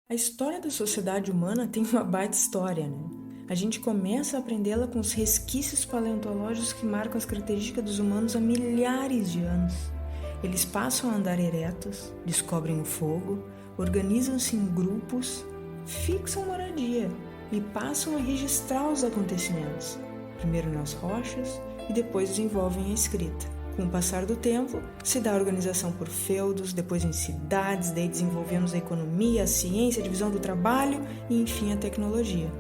A história da sociedade humana tem uma baita história, né? A gente começa a aprendê-la com os resquícios paleontológicos que marcam as características dos humanos há milhares de anos. Eles passam a andar eretos, descobrem o fogo, organizam-se em grupos, fixam moradia e passam a registrar os acontecimentos, primeiro nas rochas e depois desenvolvem a escrita. Com o passar do tempo, se dá a organização por feudos, depois em cidades, daí desenvolvemos a economia, a ciência, a divisão do trabalho e, enfim, a tecnologia.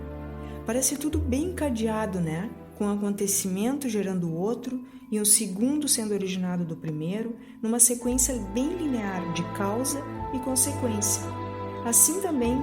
Parece tudo bem encadeado, né? Com um acontecimento gerando o outro e um segundo sendo originado do primeiro, numa sequência bem linear de causa e consequência. Assim também,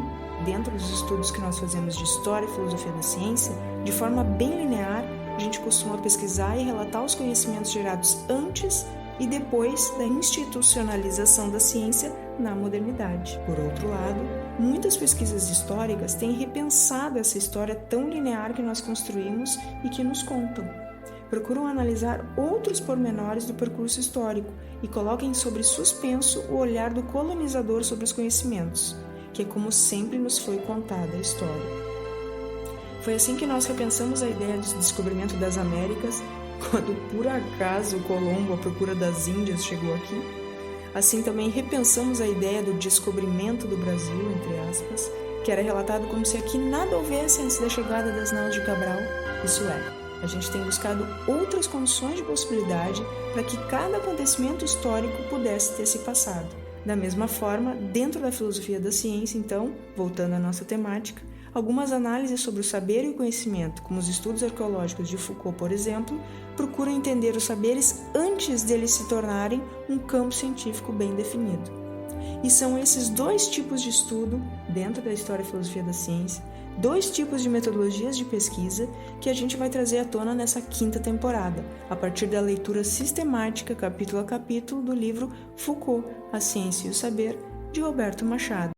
dentro dos estudos que nós fazemos de história e filosofia da ciência, de forma bem linear, a gente costuma pesquisar e relatar os conhecimentos gerados antes e depois da institucionalização da ciência na modernidade. Por outro lado, muitas pesquisas históricas têm repensado essa história tão linear que nós construímos e que nos contam. Procuram analisar outros pormenores do percurso histórico e colocam sobre suspenso o olhar do colonizador sobre os conhecimentos, que é como sempre nos foi contada a história. Foi assim que nós repensamos a ideia do descobrimento das Américas, quando por acaso Colombo, à procura das Índias, chegou aqui. Assim também repensamos a ideia do descobrimento do Brasil, entre aspas, que era relatado como se aqui nada houvesse antes da chegada das naus de Cabral. Isso é, a gente tem buscado outras condições de possibilidade para que cada acontecimento histórico pudesse ter se passado. Da mesma forma, dentro da filosofia da ciência, então, voltando à nossa temática, algumas análises sobre o saber e o conhecimento, como os estudos arqueológicos de Foucault, por exemplo, procuram entender os saberes antes deles se tornarem um campo científico bem definido. E são esses dois tipos de estudo, dentro da história e filosofia da ciência, dois tipos de metodologias de pesquisa que a gente vai trazer à tona nessa 5ª temporada, a partir da leitura sistemática, capítulo a capítulo, do livro Foucault, A Ciência e o Saber, de Roberto Machado.